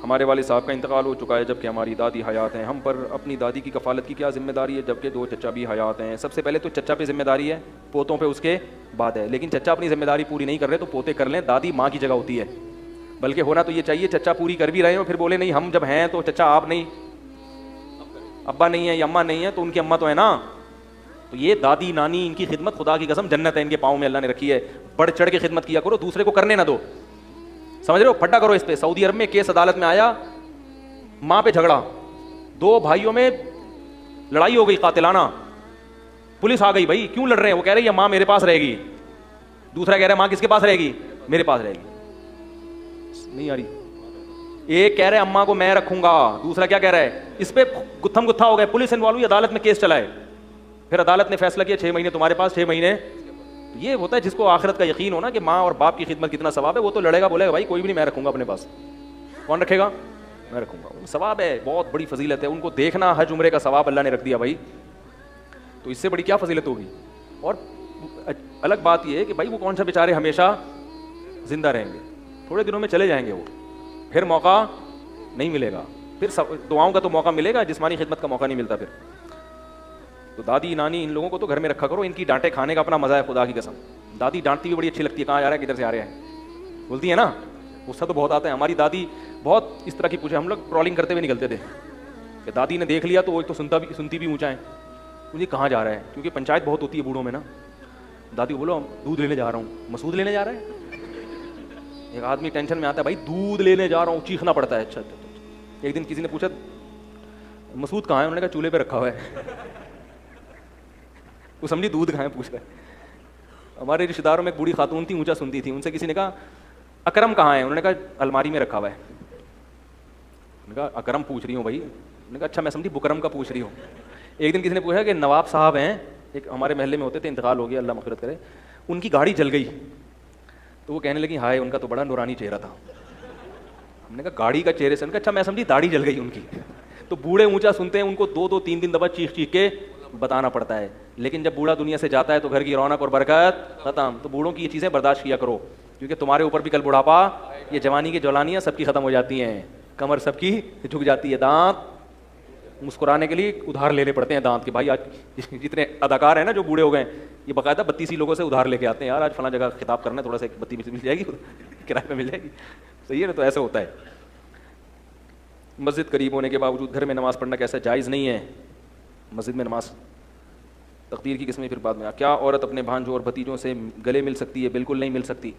ہمارے والد صاحب کا انتقال ہو چکا ہے جبکہ ہماری دادی حیات ہیں. ہم پر اپنی دادی کی کفالت کی کیا ذمہ داری ہے جبکہ 2 چچا بھی حیات ہیں؟ سب سے پہلے تو چچا پہ ذمہ داری ہے, پوتوں پہ اس کے بعد ہے. لیکن چچا اپنی ذمہ داری پوری نہیں کر رہے تو پوتے کر لیں. دادی ماں کی جگہ ہوتی ہے, بلکہ ہونا تو یہ چاہیے چچا پوری کر بھی رہے ہیں اور پھر بولے نہیں ہم جب ہیں تو چچا آپ نہیں, ابا نہیں ہے یا اماں نہیں ہے تو ان کی اماں تو ہے نا. تو یہ دادی نانی ان کی خدمت خدا کی قسم جنت ہے ان کے پاؤں میں اللہ نے رکھی ہے. بڑھ چڑھ کے خدمت کیا کرو, دوسرے کو کرنے نہ دو. سمجھ رہے ہو, پھٹا کرو اس پہ. سعودی عرب میں کیس عدالت میں آیا, ماں پہ جھگڑا, 2 بھائیوں میں لڑائی ہو گئی قاتلانہ. پولیس آ گئی, بھائی کیوں لڑ رہے ہیں؟ وہ کہہ رہے ہیں ماں میرے پاس رہے گی. دوسرا کہہ رہا ہے ماں کس کے پاس رہے گی؟ میرے پاس رہے گی. نہیں آ رہی. ایک کہہ رہے اماں کو میں رکھوں گا, دوسرا کیا کہہ رہا ہے؟ اس پہ گتھم گتھا ہو گئے, پولیس انوالو ہوئی, عدالت میں کیس چلا ہے. پھر عدالت نے فیصلہ کیا 6 مہینے تمہارے پاس, 6 مہینے. یہ ہوتا ہے جس کو آخرت کا یقین ہونا کہ ماں اور باپ کی خدمت کتنا ثواب ہے, وہ تو لڑے گا, بولے گا بھائی کوئی بھی نہیں, میں رکھوں گا اپنے پاس. کون رکھے گا؟ میں رکھوں گا. ثواب ہے, بہت بڑی فضیلت ہے. ان کو دیکھنا, حج عمرے کا ثواب اللہ نے رکھ دیا بھائی, تو اس سے بڑی کیا فضیلت ہوگی. اور الگ بات یہ ہے کہ بھائی وہ کون سا بیچارے ہمیشہ زندہ رہیں گے, تھوڑے دنوں میں چلے جائیں گے وہ, پھر موقع نہیں ملے گا. پھر دعاؤں کا تو موقع ملے گا, جسمانی خدمت کا موقع نہیں ملتا. پھر تو دادی نانی ان لوگوں کو تو گھر میں رکھا کرو, ان کی ڈانٹے کھانے کا اپنا مزہ ہے خدا کی قسم. دادی ڈانٹتی بھی بڑی اچھی لگتی ہے, کہاں جا رہا ہے, کدھر سے آ رہے ہیں, بولتی ہے نا, غصہ تو بہت آتا ہے. ہماری دادی بہت اس طرح کی پوچھے, ہم لوگ ٹرولنگ کرتے ہوئے نکلتے تھے کہ دادی نے دیکھ لیا تو وہ تو سنتی بھی اونچا ہے, مجھے کہاں جا رہا ہے, کیونکہ پنچایت بہت ہوتی ہے بوڑھوں میں نا. دادی کو بولو دودھ لینے جا رہا ہوں, مسعود لینے جا رہا ہے. ایک آدمی ٹینشن میں آتا ہے, بھائی دودھ لینے جا رہا ہوں, چیخنا پڑتا ہے. اچھا ایک دن کسی نے پوچھا مسعود کہاں ہے, انہوں نے کہا چولہے پہ رکھا ہوا ہے. وہ سمجھی دودھ کہاں ہے پوچھ رہا ہے. ہمارے رشتے داروں میں ایک بوڑھی خاتون تھی, اونچا سنتی تھی, ان سے کسی نے کہا اکرم کہاں ہے, انہوں نے کہا الماری میں رکھا ہوا ہے. انہوں نے کہا اکرم پوچھ رہی ہوں بھائی, انہوں نے کہا اچھا میں سمجھی بکرم کا پوچھ رہی ہوں. ایک دن کسی نے پوچھا کہ نواب صاحب ہیں, ایک ہمارے محلے میں ہوتے تھے, انتقال ہو گیا اللہ مغفرت کرے, ان کی گاڑی جل گئی. تو وہ کہنے لگی ہائے ان کا تو بڑا نورانی چہرہ تھا. ہم نے کہا گاڑی کا چہرے سے, ان کا اچھا میں سمجھی داڑھی جل گئی ان کی. تو بوڑھے اونچا سنتے ہیں, ان کو 2-3 دفعہ چیخ کے بتانا پڑتا ہے. لیکن جب بوڑھا دنیا سے جاتا ہے تو گھر کی رونق اور برکت ختم. تو بوڑھوں کی یہ چیزیں برداشت کیا کرو, کیونکہ تمہارے اوپر بھی کل بڑھاپا, یہ جوانی کی جولانیاں سب کی ختم ہو جاتی ہیں, کمر سب کی جھک جاتی ہے, دانت مسکرانے کے لیے ادھار لینے پڑتے ہیں دانت کے. بھائی آج جتنے اداکار ہیں نا جو بوڑھے ہو گئے, یہ باقاعدہ 32 لوگوں سے ادھار لے کے آتے ہیں, یار آج فلاں جگہ خطاب کرنا ہے, تھوڑا سا 32 مل جائے گی, کرایہ پہ مل جائے گی. صحیح ہے نا, تو ایسا ہوتا ہے. مسجد قریب ہونے کے باوجود گھر میں نماز پڑھنا کیسا جائز نہیں ہے. مسجد میں نماز تقدیر کی قسمیں پھر بعد میں. کیا عورت اپنے بھانجوں اور بھتیجوں سے گلے مل سکتی ہے؟ بالکل نہیں مل سکتی.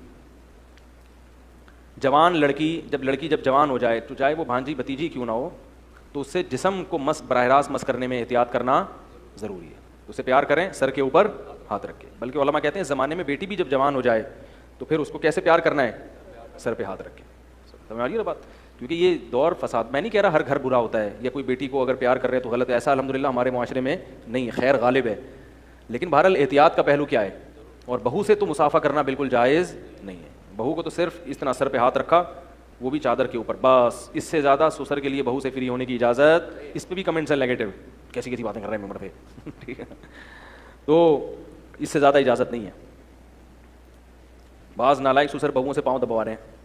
جوان لڑکی جب جوان ہو جائے تو چاہے وہ بھانجی بھتیجی کیوں نہ ہو, تو اس سے جسم کو براہ راست مس کرنے میں احتیاط کرنا ضروری ہے. اسے پیار کریں, سر کے اوپر ہاتھ رکھ کے. بلکہ علماء کہتے ہیں زمانے میں بیٹی بھی جب جوان ہو جائے تو پھر اس کو کیسے پیار کرنا ہے؟ سر پہ ہاتھ رکھ کے. سمجھ آ رہی ہے نا بات؟ کیونکہ یہ دور فساد, میں نہیں کہہ رہا ہر گھر برا ہوتا ہے یا کوئی بیٹی کو اگر پیار کر رہے تو غلط ہے, ایسا الحمدللہ ہمارے معاشرے میں نہیں ہے, خیر غالب ہے. لیکن بہرحال احتیاط کا پہلو کیا ہے, اور بہو سے تو مسافہ کرنا بالکل جائز نہیں ہے. بہو کو تو صرف اس طرح سر پہ ہاتھ رکھا, وہ بھی چادر کے اوپر, بس. اس سے زیادہ سسر کے لیے بہو سے فری ہونے کی اجازت. اس پہ بھی کمنٹس ہیں نیگیٹو, کیسی باتیں کر رہے ہیں ممبر پہ, ٹھیک ہے, تو اس سے زیادہ اجازت نہیں ہے. بعض نالائق سسر بہوؤں سے پاؤں دبوا رہے ہیں.